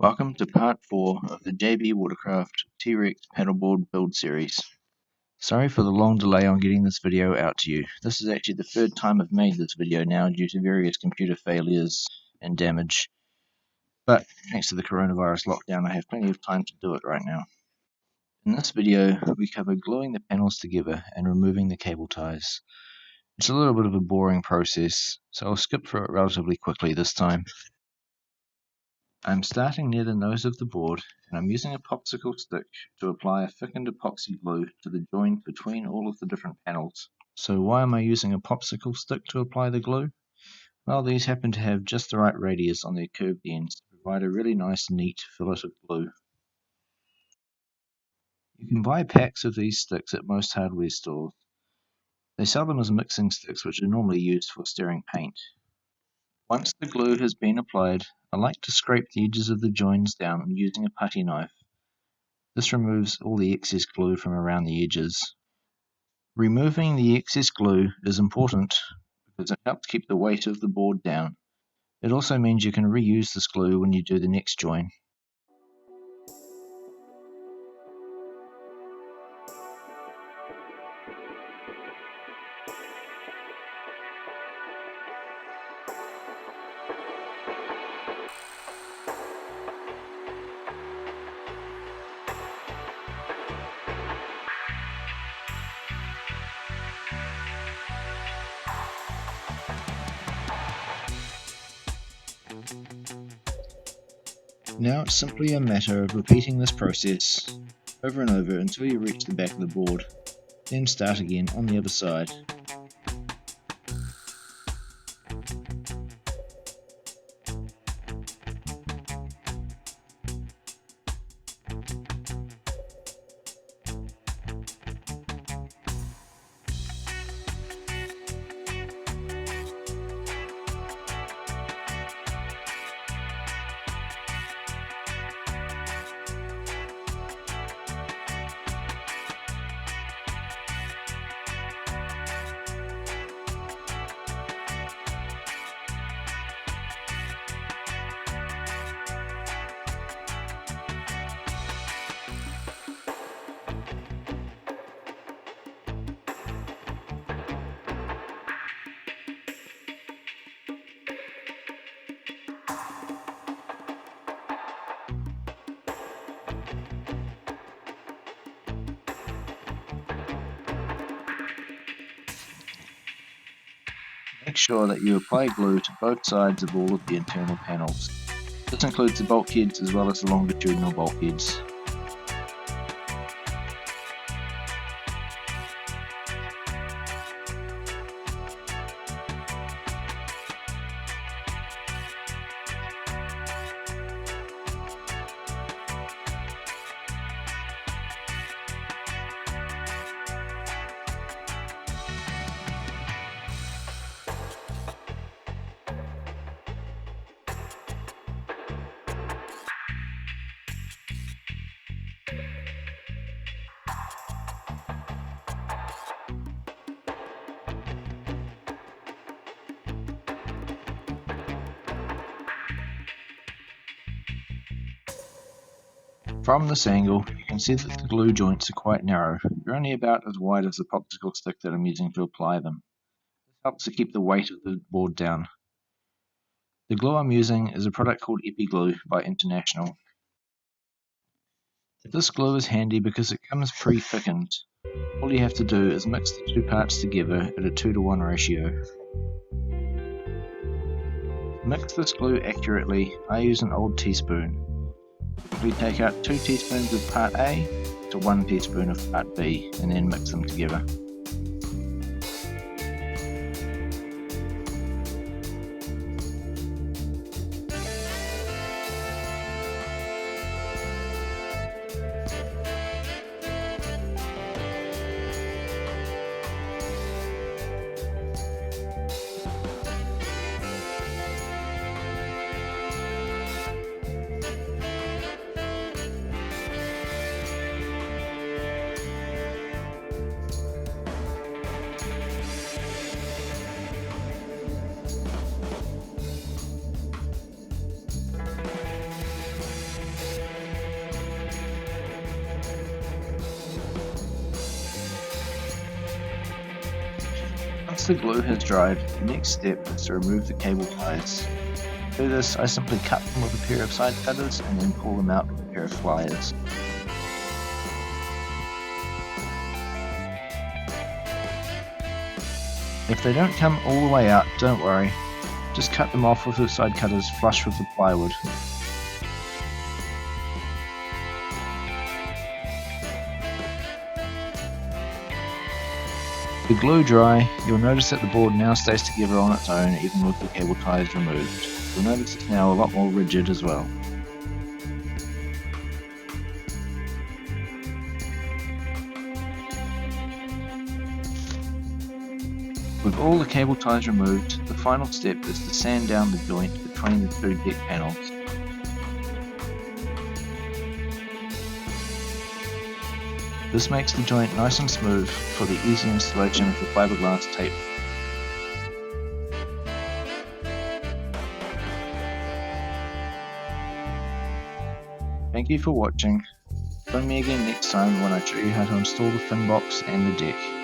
Welcome to part 4 of the JB Watercraft T Rex Paddleboard build series. Sorry for the long delay on getting this video out to you. This is actually the third time I've made this video now due to various computer failures and damage. But thanks to the coronavirus lockdown, I have plenty of time to do it right now. In this video, we cover gluing the panels together and removing the cable ties. It's a little bit of a boring process, so I'll skip through it relatively quickly this time. I'm starting near the nose of the board, and I'm using a popsicle stick to apply a thickened epoxy glue to the joint between all of the different panels. So why am I using a popsicle stick to apply the glue? Well, these happen to have just the right radius on their curved ends to provide a really nice neat fillet of glue. You can buy packs of these sticks at most hardware stores. They sell them as mixing sticks, which are normally used for stirring paint. Once the glue has been applied, I like to scrape the edges of the joins down using a putty knife. This removes all the excess glue from around the edges. Removing the excess glue is important because it helps keep the weight of the board down. It also means you can reuse this glue when you do the next join. Now it's simply a matter of repeating this process over and over until you reach the back of the board, then start again on the other side. Make sure that you apply glue to both sides of all of the internal panels. This includes the bulkheads as well as the longitudinal bulkheads. From this angle, you can see that the glue joints are quite narrow. They're only about as wide as the popsicle stick that I'm using to apply them. This helps to keep the weight of the board down. The glue I'm using is a product called Glue by International. This glue is handy because it comes pre-thickened. All you have to do is mix the two parts together at a 2:1 ratio. To mix this glue accurately, I use an old teaspoon. We take out 2 teaspoons of part A to 1 teaspoon of part B and then mix them together. the glue has dried, the next step is to remove the cable ties. To do this, I simply cut them with a pair of side cutters and then pull them out with a pair of pliers. If they don't come all the way out, don't worry, just cut them off with the side cutters flush with the plywood. With the glue dry, you'll notice that the board now stays together on its own even with the cable ties removed. You'll notice it's now a lot more rigid as well. With all the cable ties removed, the final step is to sand down the joint between the two deck panels. This makes the joint nice and smooth for the easy installation of the fiberglass tape. Thank you for watching. Join me again next time when I show you how to install the fin box and the deck.